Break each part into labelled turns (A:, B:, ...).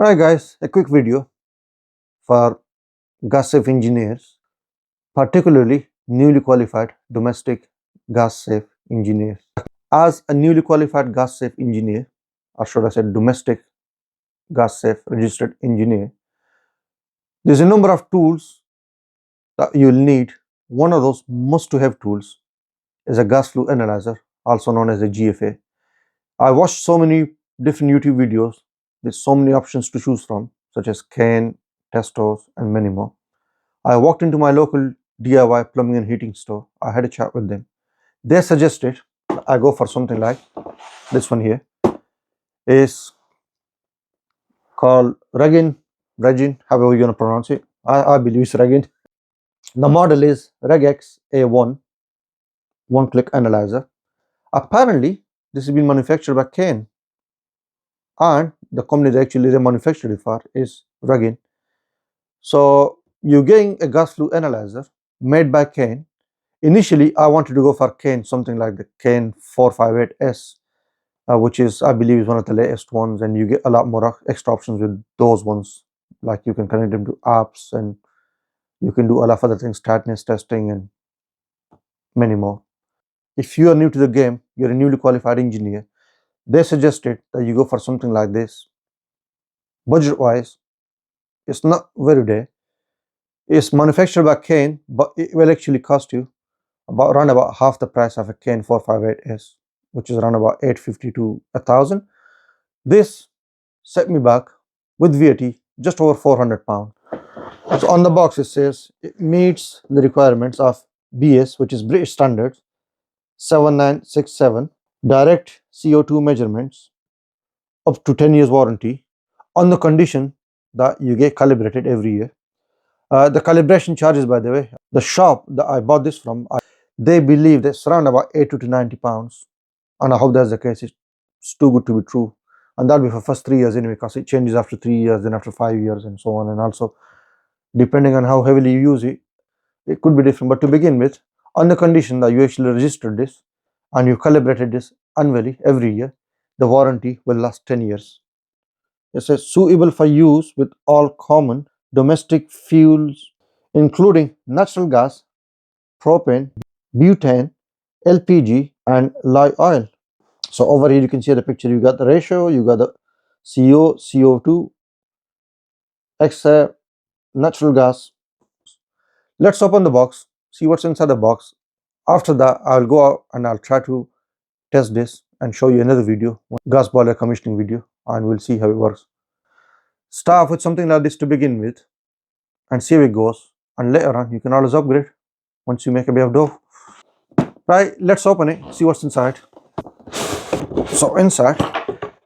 A: Alright guys, a quick video for gas safe engineers, particularly newly qualified domestic gas safe engineers. As a newly qualified gas safe engineer, or should I say domestic gas safe registered engineer, there's a number of tools that you'll need. One of those must to have tools is a gas flue analyzer, also known as a GFA. I watched so many different YouTube videos with so many options to choose from, such as Kane, Testos, and many more. I walked into my local DIY plumbing and heating store. I had a chat with them. They suggested I go for something like this one here. Is called Regin, however you're going to pronounce it. I believe it's Regin. The model is RegXA1 one-click analyzer. Apparently, this has been manufactured by Kane, and the company that actually they manufactured it for is Regin. So you're getting a gas flue analyzer made by Kane. Initially, I wanted to go for Kane, something like the Kane 458S, which is, I believe, is one of the latest ones, and you get a lot more extra options with those ones. Like you can connect them to apps, and you can do a lot of other things, tightness testing, and many more. If you are new to the game, you're a newly qualified engineer, they suggested that you go for something like this. Budget-wise, it's not very dear. It's manufactured by Kane, but it will actually cost you around about half the price of a Kane 458S, which is around about 850 to 1000. This set me back with VAT just over £400. So on the box it says it meets the requirements of BS, which is British Standards 7967, direct CO2 measurements, up to 10 years warranty, on the condition that you get calibrated every year. The calibration charges, by the way, the shop that I bought this from, they believe that's around about 80 to 90 pounds, and I hope that's the case. It's too good to be true, and that'll be for first 3 years anyway, because it changes after 3 years, then after 5 years, and so on. And also, depending on how heavily you use it, it could be different. But to begin with, on the condition that you actually registered this and you calibrated this annually every year, the warranty will last 10 years. It says suitable for use with all common domestic fuels, including natural gas, propane, butane, LPG, and light oil. So over here you can see the picture. You got the ratio, you got the CO, CO2, extra natural gas. Let's open the box, see what's inside the box. After that, I'll go out and I'll try to test this and show you another video, gas boiler commissioning video, and we'll see how it works. Start off with something like this to begin with and see how it goes, and later on you can always upgrade once you make a bit of dough. Right, let's open it, see what's inside. So inside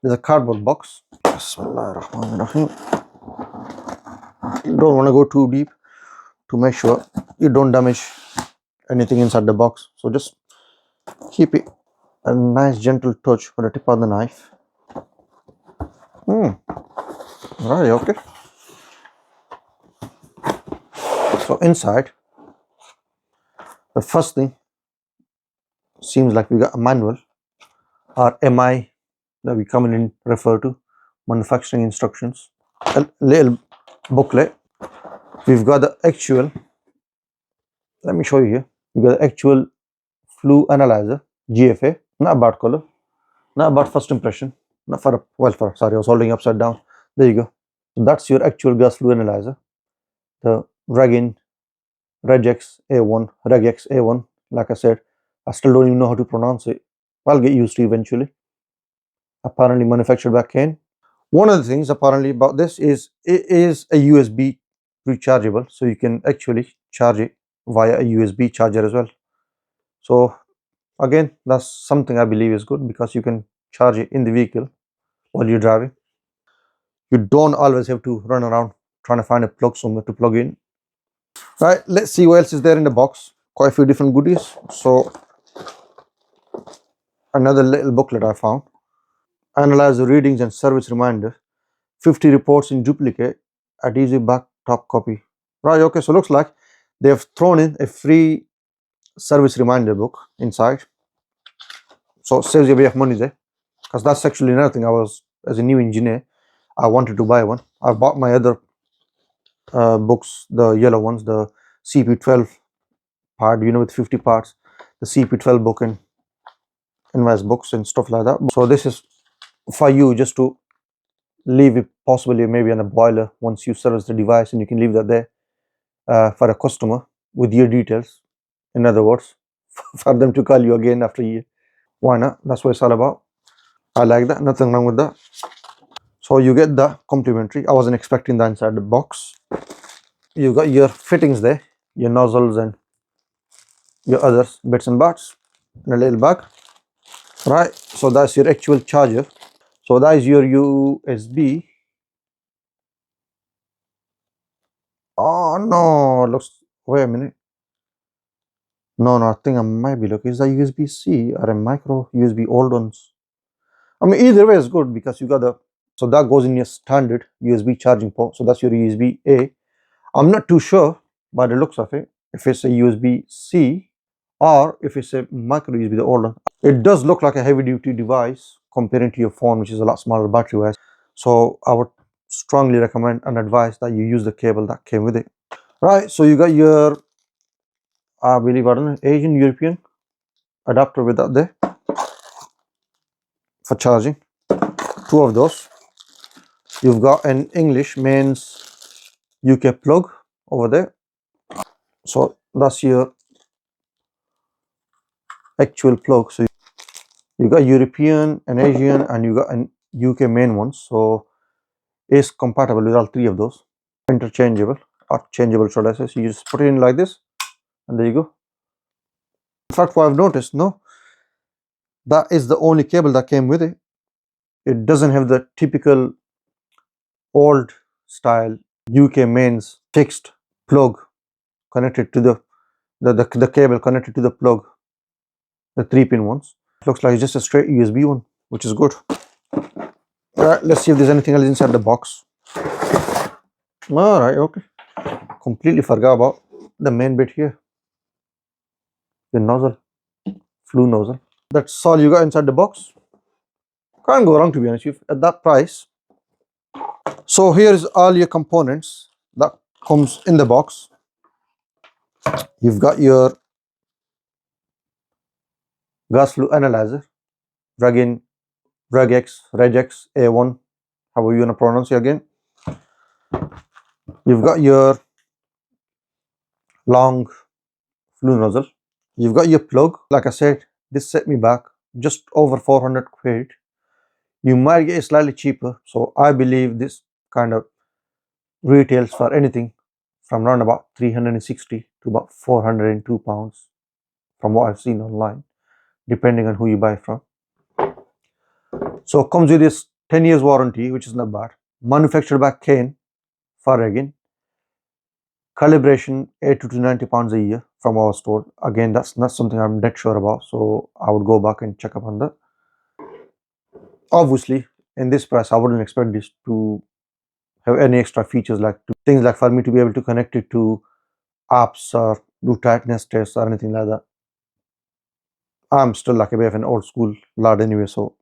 A: there's a cardboard box. Bismillahirrahmanirrahim. You don't want to go too deep to make sure you don't damage anything inside the box, so just keep it a nice gentle touch for the tip of the knife. Right, okay. So inside, the first thing seems like we got a manual, or MI, that we commonly refer to, manufacturing instructions, a little booklet. We've got the actual, let me show you here, we got the actual flue analyzer, GFA, not about color, not about first impression, not for, well, for, sorry, I was holding upside down. There you go. So that's your actual gas flue analyzer, the Regin RegXA1, like I said, I still don't even know how to pronounce it. I'll get used to eventually. Apparently manufactured by Kane. One of the things apparently about this is it is a USB rechargeable, so you can actually charge it via a USB charger as well. So again, that's something I believe is good, because you can charge it in the vehicle while you're driving. You don't always have to run around trying to find a plug somewhere to plug in. Right, let's see what else is there in the box. Quite a few different goodies. So another little booklet I found. Analyze the readings and service reminder. 50 reports in duplicate at easy back top copy. Right, okay, so looks like they have thrown in a free service reminder book inside. So saves you a bit of money there, because that's actually another thing. I was, as a new engineer, I wanted to buy one. I bought my other books, the yellow ones, the CP12 part, you know, with 50 parts, the CP12 book and invest books and stuff like that. So this is for you, just to leave it possibly maybe on a boiler once you service the device, and you can leave that there for a customer with your details. In other words, for them to call you again after a year. Why not? That's what it's all about. I like that. Nothing wrong with that. So you get the complimentary. I wasn't expecting that inside the box. You got your fittings there, your nozzles and your other bits and bobs in a little bag. Right. So that's your actual charger. So that is your USB. Oh no! Looks. Wait a minute. No, I think I might be looking. Is that USB-C or a micro USB old ones? I mean, either way is good because you got the. So that goes in your standard USB charging port. So that's your USB-A. I'm not too sure by the looks of it if it's a USB-C or if it's a micro USB, the old one. It does look like a heavy-duty device comparing to your phone, which is a lot smaller battery-wise. So I would strongly recommend and advise that you use the cable that came with it. Right. So you got your, I believe, I don't know, Asian European adapter with that there for charging. Two of those. You've got an English mains UK plug over there. So that's your actual plug. So you got European and Asian, and you got an UK main one. So it's compatible with all three of those. Interchangeable or changeable, should I say. So you just put it in like this, and there you go. In fact, what I've noticed, no, that is the only cable that came with it. It doesn't have the typical old style UK mains fixed plug connected to the cable connected to the plug, the 3-pin ones. It looks like it's just a straight USB one, which is good. Alright, let's see if there's anything else inside the box. Alright, okay. Completely forgot about the main bit here. The nozzle, flue nozzle. That's all you got inside the box. Can't go wrong, to be honest with you, at that price. So here's all your components that comes in the box. You've got your Gas Flue Analyser, Regin RegXA1, however you want to pronounce it again. You've got your long flue nozzle. You've got your plug. Like I said, this set me back just over 400 quid. You might get it slightly cheaper. So I believe this kind of retails for anything from around about 360 to about 402 pounds from what I've seen online, depending on who you buy from. So it comes with this 10 years warranty, which is not bad. Manufactured by Kane for Regin. Calibration 80 to 90 pounds a year from our store. Again, that's not something I'm dead sure about, so I would go back and check up on that. Obviously, in this price, I wouldn't expect this to have any extra features like things like for me to be able to connect it to apps or do tightness tests or anything like that. I'm still like a bit of an old school lad anyway, so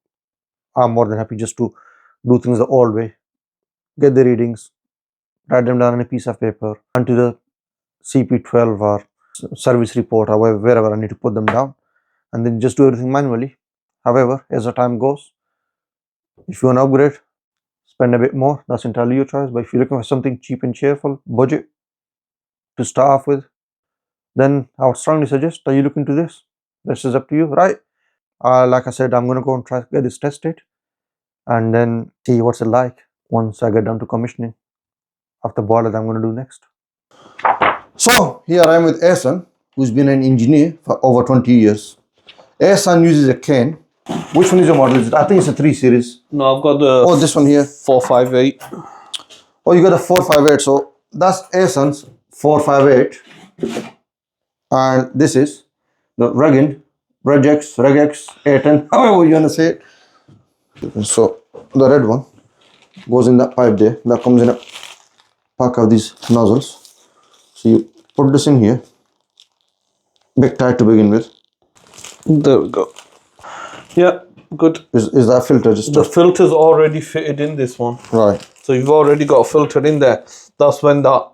A: I'm more than happy just to do things the old way. Get the readings, write them down on a piece of paper, onto the CP12 or service report or wherever I need to put them down, and then just do everything manually. However, as the time goes, if you want to upgrade, spend a bit more, that's entirely your choice. But if you're looking for something cheap and cheerful, budget to start off with, then I would strongly suggest that you look into this. This is up to you, right? Like I said, I'm going to go and try to get this tested and then see what's it like once I get down to commissioning of the boiler that I'm going to do next. So here I am with Ehsan, who's been an engineer for over 20 years. Ehsan uses a Kane. Which one is your model? I think it's a 3 series.
B: No, I've got the
A: this one here.
B: 458.
A: Oh, you got a 458. So that's Ehsan's 458. And this is the Regin RegXA1 however you want to say it. So the red one goes in that pipe there. That comes in a pack of these nozzles. So you put this in here. Bit tight to begin with.
B: There we go. Yeah. good.
A: Is that filter just
B: The filter's already fitted in this one.
A: right?
B: So you've already got a filter in there. That's when that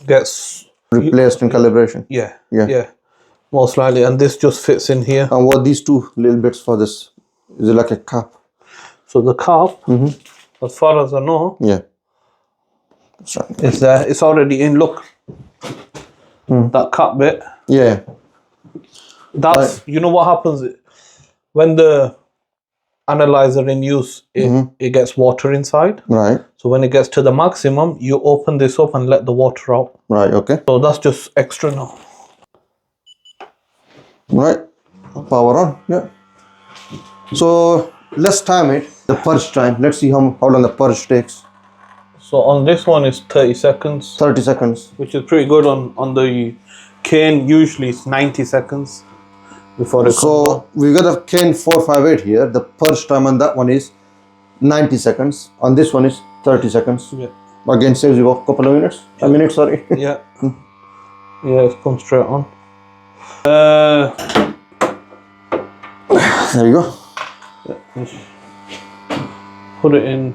B: gets
A: Replaced in calibration.
B: Yeah. Most likely. And this just fits in here.
A: And what these two little bits for this? Is it like a cap?
B: So the cap, as far as I know,
A: Yeah. That's right.
B: is there. It's already in. Look, that cap bit.
A: Yeah.
B: That's you know what happens when the analyzer in use. It gets water inside.
A: Right.
B: So when it gets to the maximum, you open this up and let the water out.
A: Right. Okay.
B: So that's just extra now.
A: Right. Power on. Yeah. So let's time it. The purge time. Let's see how long the purge takes.
B: So on this one is 30 seconds.
A: 30 seconds.
B: Which is pretty good. On the Kane, usually it's 90 seconds before it comes on.
A: So we got a Kane 458 here. The purge time on that one is 90 seconds. On this one is 30 seconds.
B: Yeah.
A: Again, saves you a couple of minutes. A minute, sorry.
B: Yeah. Yeah, it's come straight on.
A: There you go.
B: Put it in.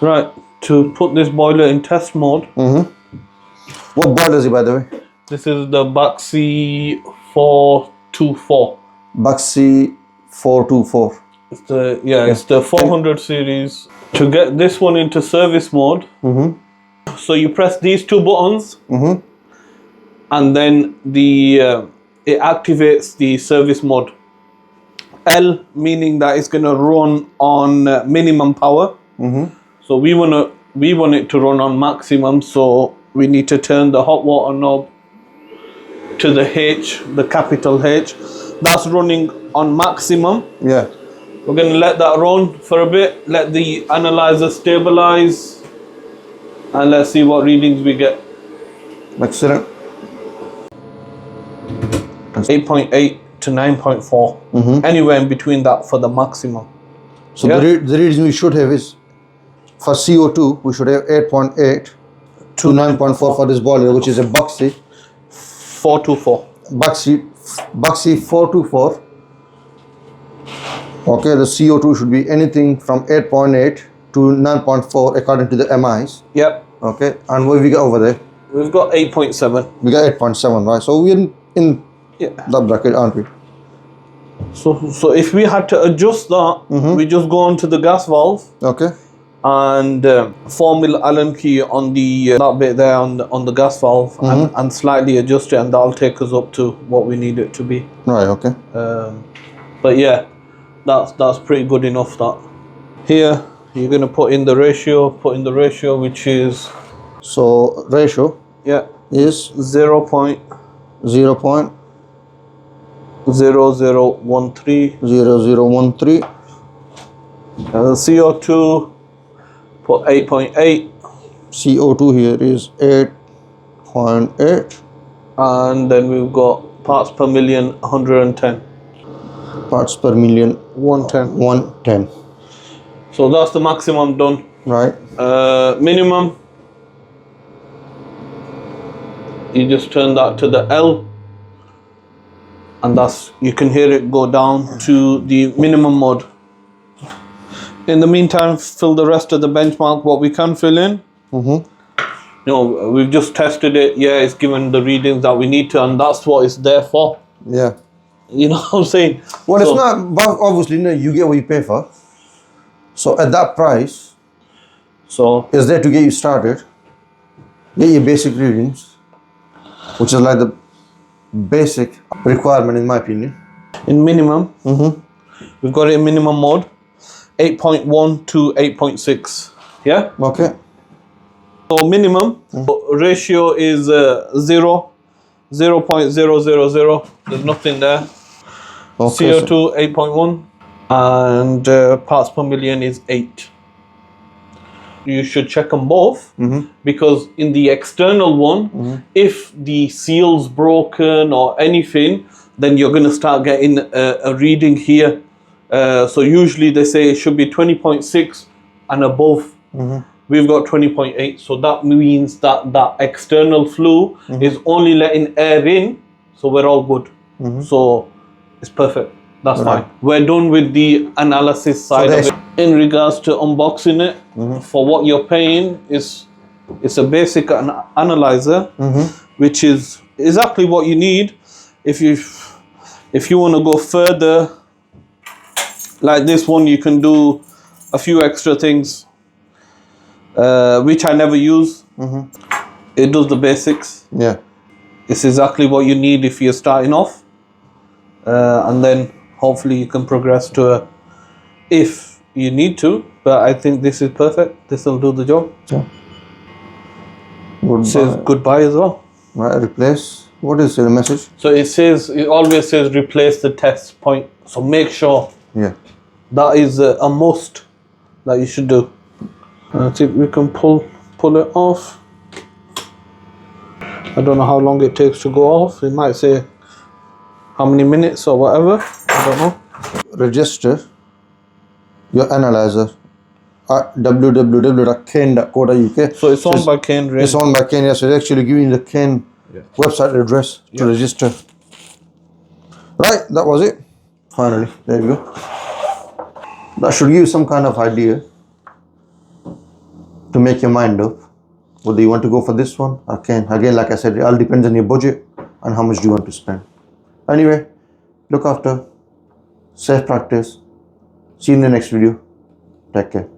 B: Right, to put this boiler in test mode.
A: What boiler is it, by the way?
B: This is the Baxi 424.
A: Baxi 424.
B: It's the it's the 400 series. To get this one into service mode, so you press these two buttons, and then it activates the service mode. L meaning that it's going to run on minimum power. So we want it to run on maximum. So we need to turn the hot water knob to the H, the capital H. That's running on maximum.
A: Yeah.
B: We're going to let that run for a bit. Let the analyzer stabilize, and let's see what readings we get.
A: Excellent.
B: 8.8 to 9.4, anywhere in between that for the maximum.
A: So the reading we should have is for CO2 we should have 8.8 to 9.4 for this boiler, which is a Baxi
B: 424.
A: Baxi 424. Okay, the CO2 should be anything from 8.8 to 9.4 according to the MIs.
B: Yep.
A: Okay, and what we got over there?
B: We've got 8.7.
A: We got 8.7, right? So we're in that bracket, aren't we?
B: So if we had to adjust that, we just go onto the gas valve.
A: Okay.
B: And 4 mil Allen key on the that bit there on the gas valve, and slightly adjust it, and that'll take us up to what we need it to be.
A: Right. Okay.
B: But yeah, that's pretty good enough. That here you're gonna put in the ratio, which is
A: ratio is
B: 0.0013.
A: 0013.
B: CO2 put 8.8.
A: CO2 here is 8.8.
B: And then we've got parts per million 110.
A: Parts per million
B: 110. So that's the maximum done.
A: Right.
B: Minimum, you just turn that to the L, and you can hear it go down to the minimum mode. In the meantime, fill the rest of the benchmark what we can fill in. We've just tested it. Yeah, it's given the readings that we need to, and that's what it's there for.
A: Yeah.
B: You know what I'm saying?
A: Well, it's not, obviously, you get what you pay for. So at that price, it's there to get you started, get your basic readings, which is like the basic requirement in my opinion. In minimum, we've got it in minimum mode, 8.1 to 8.6. Yeah. Okay.
B: So minimum ratio is 0.000. There's nothing there. Okay, CO2 8.1, and parts per million is 8. You should check them both, because in the external one, if the seal's broken or anything, then you're going to start getting a reading here. So usually they say it should be 20.6 and above. We've got 20.8, so that means that external flue is only letting air in, so we're all good. So it's perfect. That's fine. We're done with the analysis side of it. In regards to unboxing it, for what you're paying, it's a basic analyzer, which is exactly what you need. If you want to go further, like this one, you can do a few extra things, which I never use. It does the basics.
A: Yeah.
B: It's exactly what you need if you're starting off, and then hopefully you can progress to a, if you need to. But I think this is perfect. This will do the job.
A: Yeah. Goodbye.
B: It says goodbye as well.
A: Right, replace. What is the message?
B: So it always says replace the test point. So make sure that is a must that you should do. I think we can pull it off. I don't know how long it takes to go off. It might say how many minutes or whatever. I don't know.
A: Register your analyzer at www.kane.co.uk.
B: So it's owned by Kane.
A: It's owned by Kane. Yes, it's actually giving the Kane website address to register. Right, that was it. Finally, there you go. That should give you some kind of idea to make your mind up whether you want to go for this one or Kane. Again, like I said, it all depends on your budget and how much do you want to spend. Anyway, look after, safe practice. See you in the next video. Take care.